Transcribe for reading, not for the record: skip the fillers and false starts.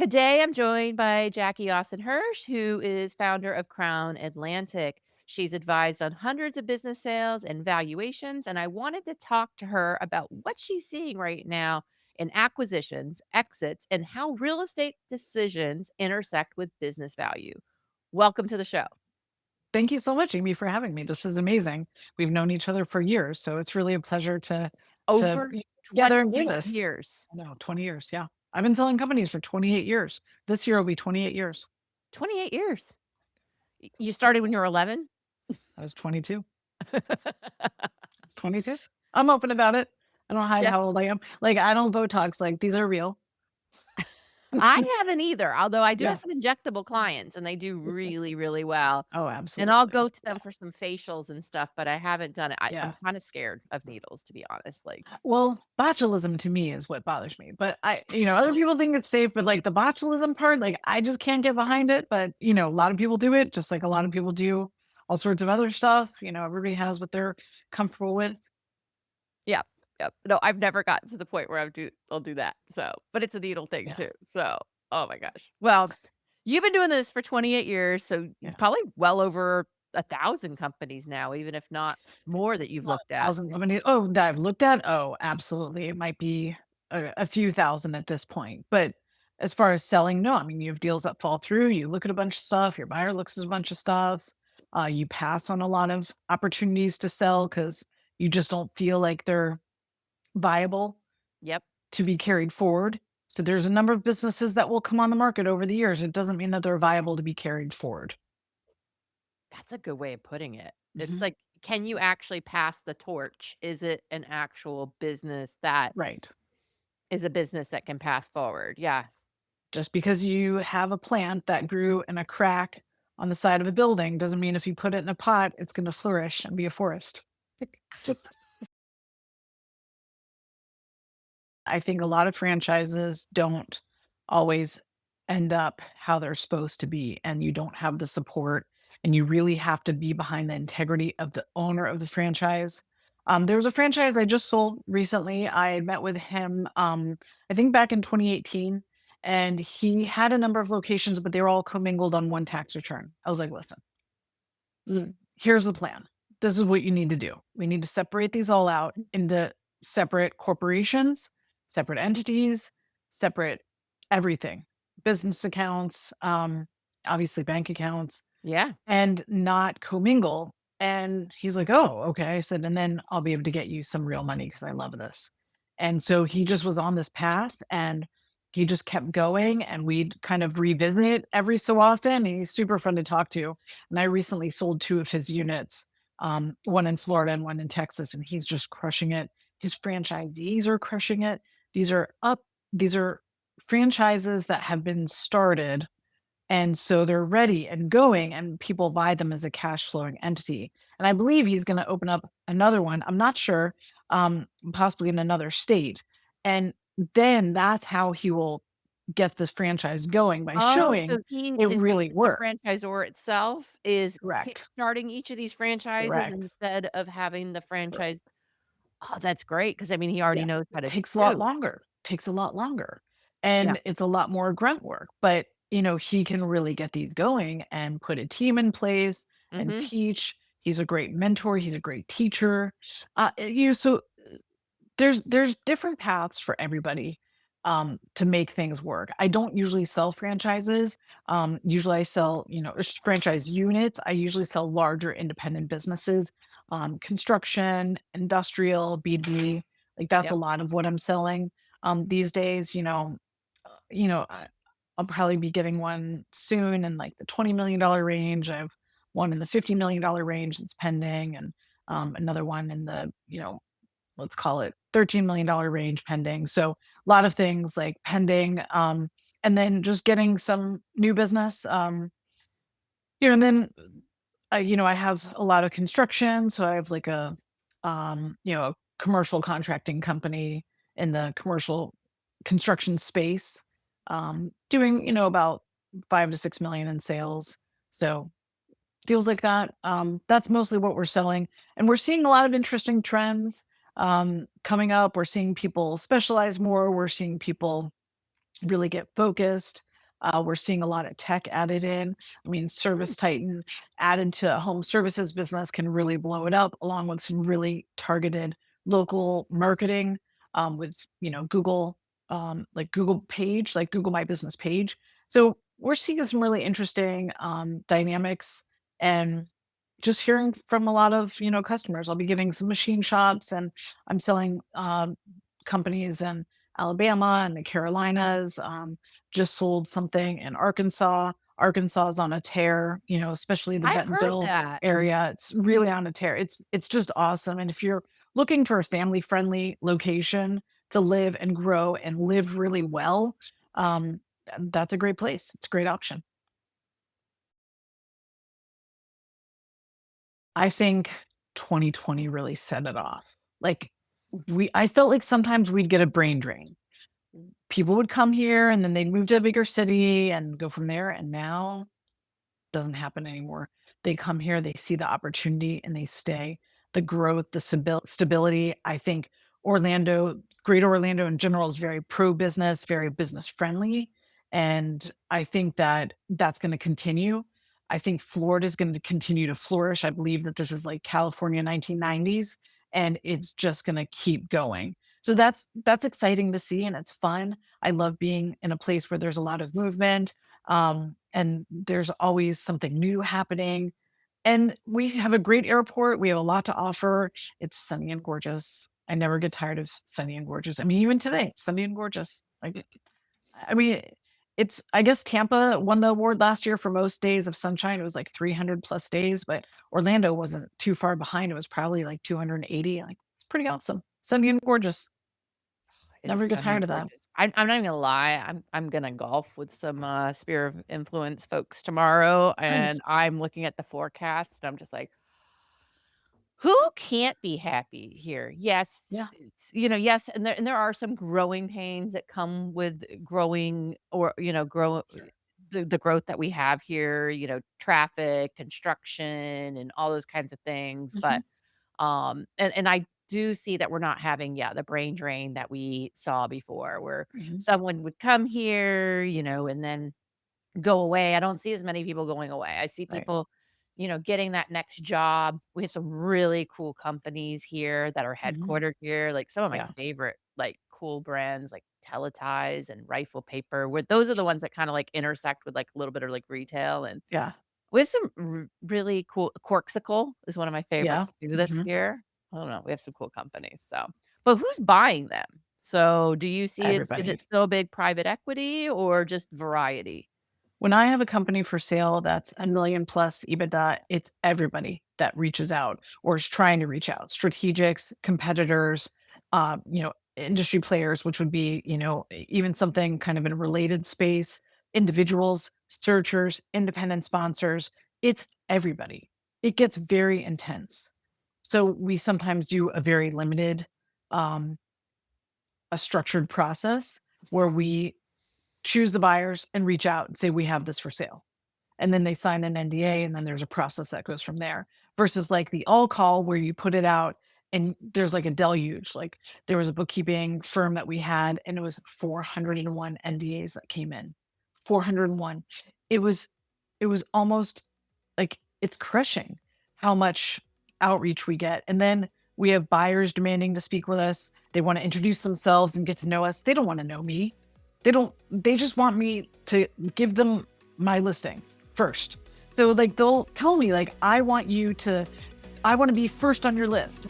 Today, I'm joined by Jackie Hirsch, who is founder of Crowne Atlantic. She's advised on hundreds of business sales and valuations, and I wanted to talk to her about what she's seeing right now in acquisitions, exits, and how real estate decisions intersect with business value. Welcome to the show. Thank you so much, Amy, for having me. This is amazing. We've known each other for years, so it's really a pleasure to Over be together and do 20 this. years. I know, 20 years. Yeah. I've been selling companies for 28 years. This year will be 28 years. 28 years. You started when you were 11? I was 22. I was 22. I'm open about it. I don't hide Yeah. how old I am. Like, I don't Botox. Like, these are real. I haven't either, although I do have Yeah. some injectable clients, and they do really, really well. Oh, And I'll absolutely. go to them for some facials and stuff, but I haven't done it. I'm Yeah. kinda scared of needles, to be honest, like Well, botulism to me is what bothers me. But other people think it's safe, but like the botulism part, like I just can't get behind it. But a lot of people do it, just like a lot of people do all sorts of other stuff. Everybody has what they're comfortable with. yep, yep. No, I've never gotten to the point where I'll do that, but it's a needle thing Yeah. too, oh my gosh. Well, you've been doing this for 28 years, so Yeah. probably well over 1,000 companies now, even if not more that you've Not looked at. 1,000 companies. Oh, that I've looked at. Oh, absolutely. It might be a few thousand at this point. But as far as selling, no, I mean, you have deals that fall through. You look at a bunch of stuff. Your buyer looks at a bunch of stuff. You pass on a lot of opportunities to sell because you just don't feel like they're viable Yep, to be carried forward. So there's a number of businesses that will come on the market over the years. It doesn't mean that they're viable to be carried forward. that's a good way of putting it. It's Mhm. like, can you actually pass the torch? Is it an actual business that Right. is a business that can pass forward? Yeah. Just because you have a plant that grew in a crack on the side of a building doesn't mean if you put it in a pot, it's going to flourish and be a forest. I think a lot of franchises don't always end up how they're supposed to be, and you don't have the support, and you really have to be behind the integrity of the owner of the franchise. There was a franchise I just sold recently. I met with him, I think back in 2018, and he had a number of locations, but they were all commingled on one tax return. I was like, listen, here's the plan. This is what you need to do. We need to separate these all out into separate corporations, separate entities, separate everything, business accounts, obviously bank accounts, Yeah. and not commingle. And he's like, "Oh, okay." I said, "And then I'll be able to get you some real money because I love this." And so he just was on this path and he just kept going and we'd kind of revisit it every so often. And he's super fun to talk to. And I recently sold two of his units, one in Florida and one in Texas, and he's just crushing it. His franchisees are crushing it. These are up, these are franchises that have been started and so they're ready and going, and people buy them as a cash flowing entity. And I believe he's going to open up another one. I'm not sure, possibly in another state. And then that's how he will get this franchise going by Oh, so showing he it is really the worked. franchisor itself is Correct. kickstarting each of these franchises Correct. instead of having the Correct. franchise. Oh, that's great because I mean, he already Yeah. knows how It to takes a lot do. longer. Takes a lot longer. Yeah. And it's a lot more grunt work. But, he can really get these going and put a team in place and Mhm. teach. He's a great mentor. He's a great teacher. So there's different paths for everybody to make things work. I don't usually sell franchises. Usually I sell, franchise units. I usually sell larger independent businesses, construction, industrial, B2B. Like that's a Yep. lot of what I'm selling these days. I'll probably be getting one soon in like the $20 million range. I have one in the $50 million range that's pending, and another one in the let's call it $13 million range pending. So a lot of things like pending, and then just getting some new business. And then I have a lot of construction, so I have like a commercial contracting company in the commercial construction space, doing about 5 to 6 million in sales. So deals like that. That's mostly what we're selling, and we're seeing a lot of interesting trends coming up. We're seeing people specialize more. We're seeing people really get focused. We're seeing a lot of tech added in. I mean, Service Titan added to a home services business can really blow it up, along with some really targeted local marketing with Google, like Google page, like Google My Business page. So we're seeing some really interesting dynamics, and just hearing from a lot of customers. I'll be getting some machine shops, and I'm selling companies in Alabama and the Carolinas. Just sold something in Arkansas. Arkansas is on a tear, especially the I've heard Bentonville that. area. It's really on a tear. It's just awesome. And if you're looking for a family friendly location to live and grow and live really well, um, that's a great place. It's a great option. I think 2020 really set it off. Like, I felt like sometimes we'd get a brain drain. People would come here and then they'd move to a bigger city and go from there. And now doesn't happen anymore. They come here, they see the opportunity, and they stay. The growth, the stability. I think Orlando, Greater Orlando in general, is very pro business, very business friendly, and I think that that's going to continue. I think Florida is going to continue to flourish. I believe that this is like California 1990s, and it's just going to keep going. So that's exciting to see, and it's fun. I love being in a place where there's a lot of movement, and there's always something new happening. And we have a great airport. We have a lot to offer. It's sunny and gorgeous. I never get tired of sunny and gorgeous. I mean, even today, it's sunny and gorgeous. Like, I mean, I guess Tampa won the award last year for most days of sunshine. It was like 300 plus days, but Orlando wasn't too far behind. It was probably like 280. Like, it's pretty awesome. Sunny and gorgeous. It is Never get sunny tired and of that. gorgeous. I'm not even gonna lie, I'm gonna golf with some, Sphere of Influence folks tomorrow, Nice. and I'm looking at the forecast, and I'm just like, "Who can't be happy here?" Yes, Yeah. yes, and there are some growing pains that come with growing or, the growth that we have here, traffic, construction, and all those kinds of things, but Mhm. and I do see that we're not having, yeah, the brain drain that we saw before, where Mhm. someone would come here, and then go away. I don't see as many people going away. I see Right. people, getting that next job. We have some really cool companies here that are Mhm. headquartered here, like some of my Yeah. favorite, like, cool brands like Teleties and Rifle Paper, where those are the ones that kinda, like, intersect with, like, a little bit of, like, retail, and Yeah. we have some really cool Corksicle is one of my Yeah. favorites too that's Mhm. here. I don't know, we have some cool companies, so but who's buying them? So, do you see is Everybody. it still big private equity or just variety? When I have a company for sale that's a million plus EBITDA, it's everybody that reaches out or is trying to reach out. Strategics, competitors, industry players, which would be, even something kind of in a related space, individuals, searchers, independent sponsors. It's everybody. It gets very intense. So we sometimes do a very limited, um, a structured process where we choose the buyers and reach out and say, we have this for sale. And then they sign an NDA, and then there's a process that goes from there. Versus like the all call where you put it out and there's like a deluge. Like, there was a bookkeeping firm that we had, and it was 401 NDAs that came in. 401. It was it was almost like, it's crushing how much outreach we get. And then we have buyers demanding to speak with us. They want to introduce themselves and get to know us. They don't want to know me. They just want me to give them my listings first. So like, they'll tell me like, I want to be first on your list.